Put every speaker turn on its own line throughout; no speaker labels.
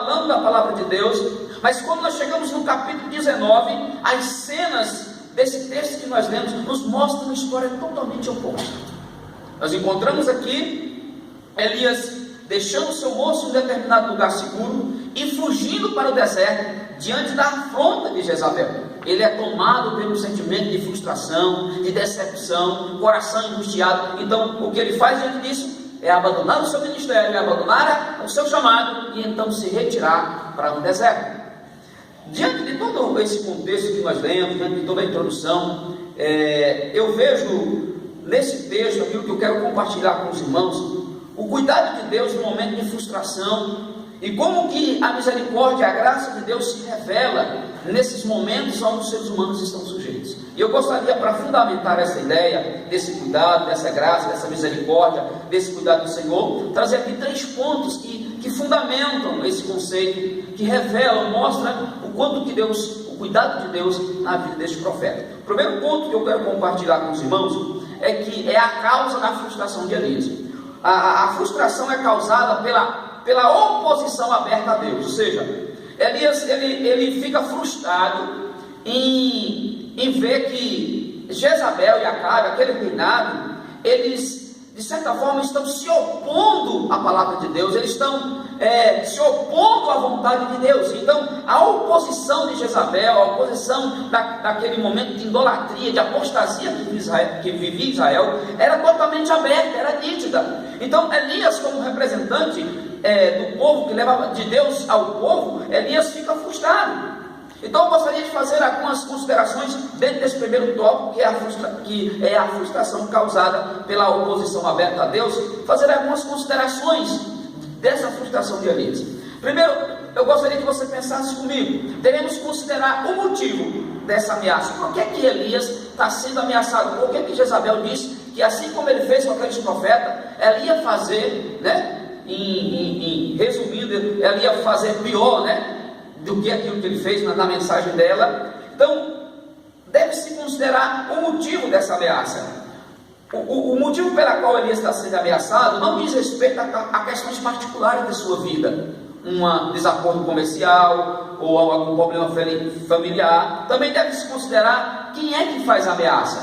falando da palavra de Deus, mas quando nós chegamos no capítulo 19, as cenas desse texto que nós lemos nos mostram uma história totalmente oposta. Nós encontramos aqui Elias deixando seu moço em um determinado lugar seguro e fugindo para o deserto diante da afronta de Jezabel. Ele é tomado pelo sentimento de frustração, de decepção, coração angustiado. Então o que ele faz diante disso é abandonar o seu ministério, é abandonar o seu chamado e então se retirar para um deserto. Diante de todo esse contexto que nós lemos, diante de toda a introdução, eu vejo nesse texto aquilo que eu quero compartilhar com os irmãos, o cuidado de Deus no momento de frustração e como que a misericórdia, a graça de Deus se revela nesses momentos onde os seres humanos estão sujeitos. E eu gostaria, para fundamentar essa ideia, desse cuidado, dessa graça, dessa misericórdia, desse cuidado do Senhor, trazer aqui 3 pontos que fundamentam esse conceito, que revelam, mostram o quanto que Deus, o cuidado de Deus na vida deste profeta. O primeiro ponto que eu quero compartilhar com os irmãos é que é a causa da frustração de Elias. A frustração é causada pela oposição aberta a Deus. Ou seja, Elias ele fica frustrado em ver que Jezabel e Acabe, aquele reinado, eles de certa forma estão se opondo à palavra de Deus, eles estão se opondo à vontade de Deus. Então a oposição de Jezabel, a oposição daquele momento de idolatria, de apostasia que vivia Israel, era totalmente aberta, era nítida. Então Elias, como representante do povo, que levava de Deus ao povo, Elias fica frustrado. Então eu gostaria de fazer algumas considerações dentro desse primeiro tópico, que é a frustração causada pela oposição aberta a Deus. Fazer algumas considerações dessa frustração de Elias. Primeiro, eu gostaria que você pensasse comigo. Devemos considerar o motivo dessa ameaça. Por que Elias está sendo ameaçado? Por que Jezabel disse que assim como ele fez com aqueles profetas, ela ia fazer, resumindo, ela ia fazer pior, do que aquilo que ele fez na mensagem dela. Então, deve-se considerar o motivo dessa ameaça. O motivo pelo qual Elias está sendo ameaçado não diz respeito a questões particulares de sua vida, um desacordo comercial ou algum problema familiar. Também deve-se considerar quem é que faz a ameaça.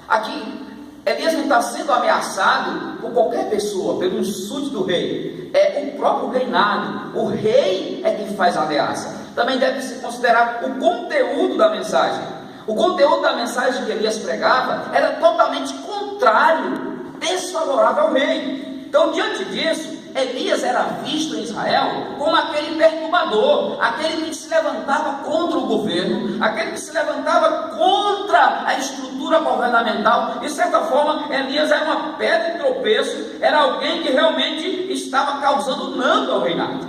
Aqui, Elias não está sendo ameaçado por qualquer pessoa, pelo súdito do rei, é o próprio reinado. O rei é quem faz a ameaça. Também deve-se considerar o conteúdo da mensagem. O conteúdo da mensagem que Elias pregava era totalmente contrário, desfavorável ao rei. Então, diante disso, Elias era visto em Israel como aquele perturbador, aquele que se levantava contra o governo, aquele que se levantava contra a estrutura governamental. De certa forma, Elias era uma pedra de tropeço, era alguém que realmente estava causando dano ao reinado.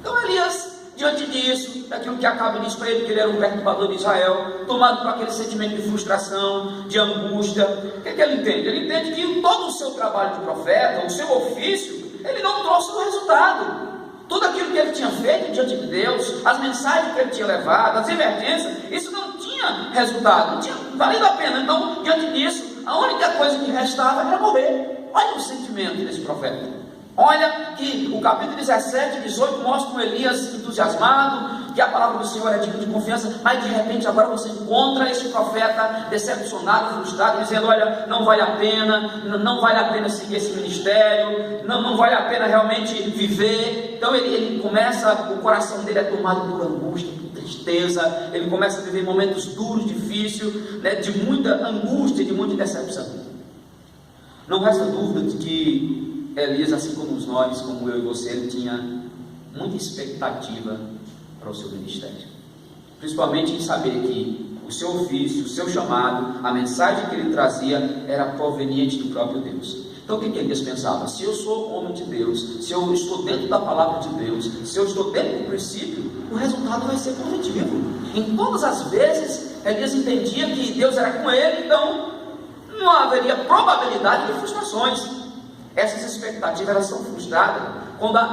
Então Elias, diante disso, daquilo que Acabe disse para ele, que ele era um perturbador de Israel, tomado por aquele sentimento de frustração, de angústia, o que ele entende? Ele entende que todo o seu trabalho de profeta, o seu ofício, ele não trouxe o resultado. Tudo aquilo que ele tinha feito diante de Deus, as mensagens que ele tinha levado, as emergências, isso não tinha resultado, não tinha valido a pena. Então, diante disso, a única coisa que restava era morrer. Olha o sentimento desse profeta. Olha que o capítulo 17 e 18 mostram Elias entusiasmado, que a palavra do Senhor é digna de confiança, mas de repente agora você encontra esse profeta decepcionado, frustrado, dizendo: olha, não vale a pena seguir esse ministério, não vale a pena realmente viver. Então ele começa, o coração dele é tomado por angústia, por tristeza, ele começa a viver momentos duros, difíceis, de muita angústia, de muita decepção. Não resta dúvida de que Elias, assim como nós, como eu e você, ele tinha muita expectativa para o seu ministério, principalmente em saber que o seu ofício, o seu chamado, a mensagem que ele trazia era proveniente do próprio Deus. Então o que Elias pensava? Se eu sou homem de Deus, se eu estou dentro da palavra de Deus, se eu estou dentro do princípio, o resultado vai ser positivo. Em todas as vezes Elias entendia que Deus era com ele, então não haveria probabilidade de frustrações. Essas expectativas, elas são frustradas quando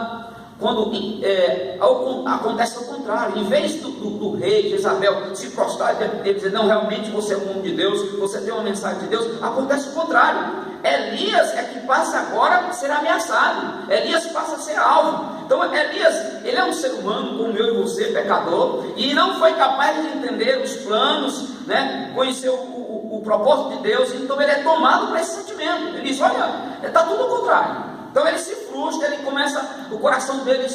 acontece o contrário. Em vez do rei Jezabel se prostrar e dizer: não, realmente você é um homem de Deus, você tem uma mensagem de Deus, acontece o contrário. Elias é que passa agora a ser ameaçado, Elias passa a ser alvo. Então Elias, ele é um ser humano como eu e você, pecador, e não foi capaz de entender os planos, né? Conhecer o propósito de Deus. Então ele é tomado por esse sentimento. Ele diz: olha, está tudo ao contrário. Então ele se frustra, ele começa, o coração dele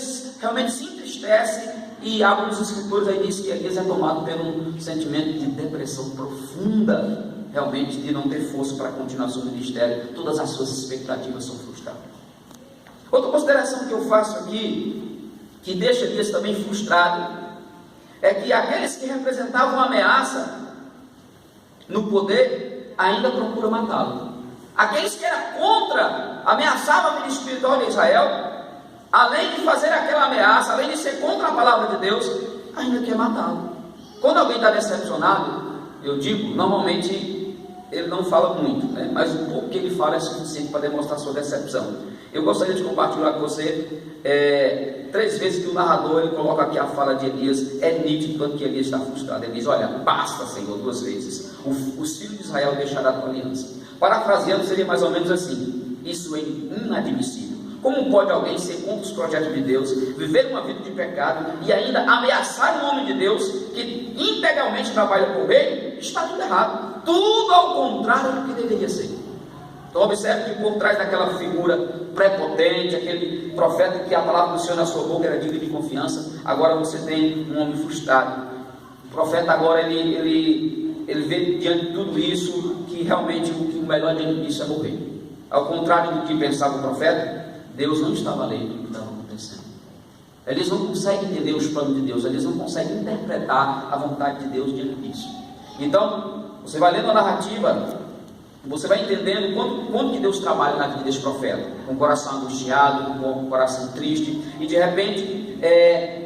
realmente se entristece, e alguns escritores aí dizem que Elias é tomado por um sentimento de depressão profunda, realmente de não ter força para continuar seu ministério. Todas as suas expectativas são frustradas. Outra consideração que eu faço aqui, que deixa Elias também frustrado, é que aqueles que representavam uma ameaça no poder ainda procuram matá-lo. Aqueles que eram contra, ameaçavam a vida espiritual de Israel, além de fazer aquela ameaça, além de ser contra a palavra de Deus, ainda quer matá-lo. Quando alguém está decepcionado, eu digo, normalmente ele não fala muito, né? Mas o pouco que ele fala é suficiente para demonstrar sua decepção. Eu gostaria de compartilhar com você 3 vezes que o narrador ele coloca aqui a fala de Elias. É nítido quanto que Elias está frustrado. Ele diz: olha, basta, Senhor, 2 vezes. Os filhos de Israel deixará a tua aliança. Parafraseando, seria mais ou menos assim: isso é inadmissível. Como pode alguém ser contra os projetos de Deus, viver uma vida de pecado e ainda ameaçar um homem de Deus que integralmente trabalha por reino? Está tudo errado, tudo ao contrário do que deveria ser. Então observe que por trás daquela figura prepotente, aquele profeta que a palavra do Senhor na sua boca era digna de confiança, agora você tem um homem frustrado. O profeta agora ele vê diante de tudo isso que realmente o melhor diante disso é morrer. Ao contrário do que pensava o profeta, Deus não estava lendo o que estava acontecendo. Eles não conseguem entender os planos de Deus, eles não conseguem interpretar a vontade de Deus diante disso. Então, você vai lendo a narrativa, você vai entendendo quanto que Deus trabalha na vida desse profeta, com o coração angustiado, com o coração triste, e de repente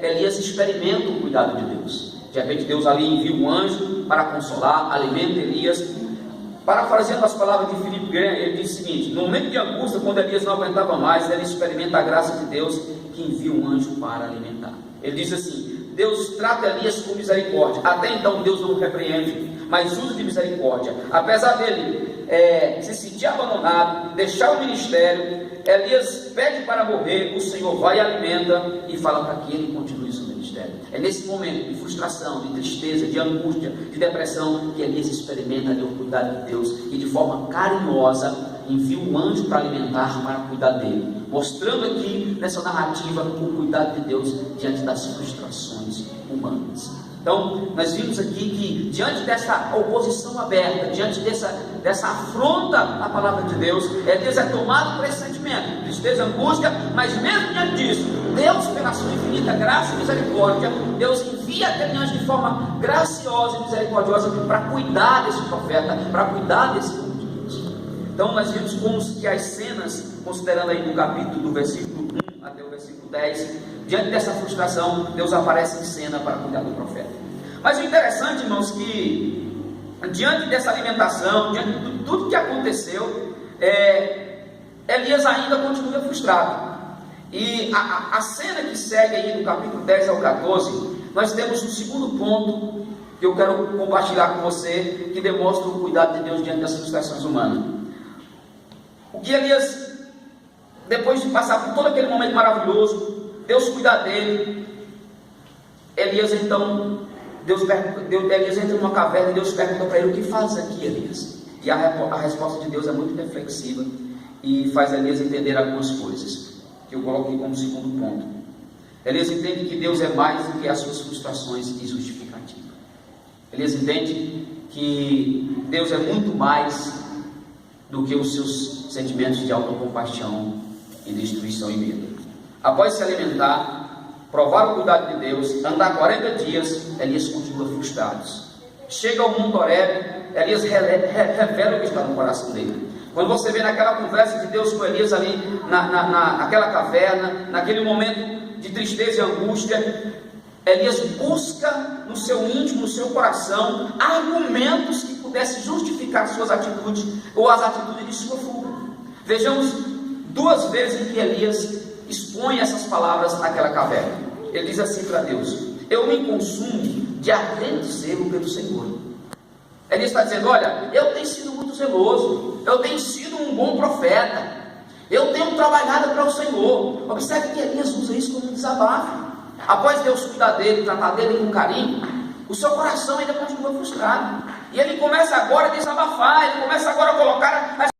Elias experimenta o cuidado de Deus. De repente Deus ali envia um anjo para consolar, alimenta Elias. Parafraseando as palavras de Philip Graham, ele diz o seguinte: no momento de angústia, quando Elias não aguentava mais, ele experimenta a graça de Deus, que envia um anjo para alimentar. Ele diz assim: Deus trata Elias com misericórdia. Até então Deus não o repreende, mas usa de misericórdia. Apesar dele se sentir abandonado, deixar o ministério, Elias pede para morrer, o Senhor vai e alimenta e fala para que ele continue o seu ministério. É nesse momento de frustração, de tristeza, de angústia, de depressão, que Elias experimenta o cuidado de Deus, e de forma carinhosa envia um anjo para alimentar, para cuidar dele, mostrando aqui nessa narrativa o cuidado de Deus diante das frustrações humanas. Então, nós vimos aqui que diante dessa oposição aberta, diante dessa afronta à palavra de Deus, Elias é tomado por esse sentimento, tristeza, angústia, mas mesmo diante disso, Deus, pela sua infinita graça e misericórdia, Deus envia aquele anjo de forma graciosa e misericordiosa para cuidar desse profeta, para cuidar desse povo de Deus. Então, nós vimos como que as cenas, considerando aí no capítulo do versículo 1 até o versículo 10, diante dessa frustração, Deus aparece em cena para cuidar do profeta. Mas o interessante, irmãos, que diante dessa alimentação, diante de tudo que aconteceu, Elias ainda continua frustrado. E a cena que segue aí do capítulo 10 ao 14, nós temos um segundo ponto que eu quero compartilhar com você, que demonstra o cuidado de Deus diante das frustrações humanas. O que Elias, depois de passar por todo aquele momento maravilhoso, Deus cuida dele, Elias entra numa caverna e Deus pergunta para ele: o que faz aqui, Elias? E a resposta de Deus é muito reflexiva e faz Elias entender algumas coisas, que eu coloquei como segundo ponto. Elias entende que Deus é mais do que as suas frustrações e justificativas. Elias entende que Deus é muito mais do que os seus sentimentos de autocompaixão e destruição e medo. Após se alimentar, provar o cuidado de Deus, andar 40 dias, Elias continua frustrado. Chega ao Monte Horebe, Elias revela o que está no coração dele. Quando você vê naquela conversa de Deus com Elias ali, naquela caverna, naquele momento de tristeza e angústia, Elias busca no seu íntimo, no seu coração, argumentos que pudessem justificar suas atitudes ou as atitudes de sua fuga. Vejamos 2 vezes em que Elias expõe essas palavras naquela caverna. Ele diz assim para Deus: eu me consumo de ardente zelo pelo Senhor. Ele está dizendo: olha, eu tenho sido muito zeloso, eu tenho sido um bom profeta, eu tenho trabalhado para o Senhor. Observe que Elias usa isso como um desabafo. Após Deus cuidar dele, tratar dele com carinho, o seu coração ainda continua frustrado. E ele começa agora a desabafar, ele começa agora a colocar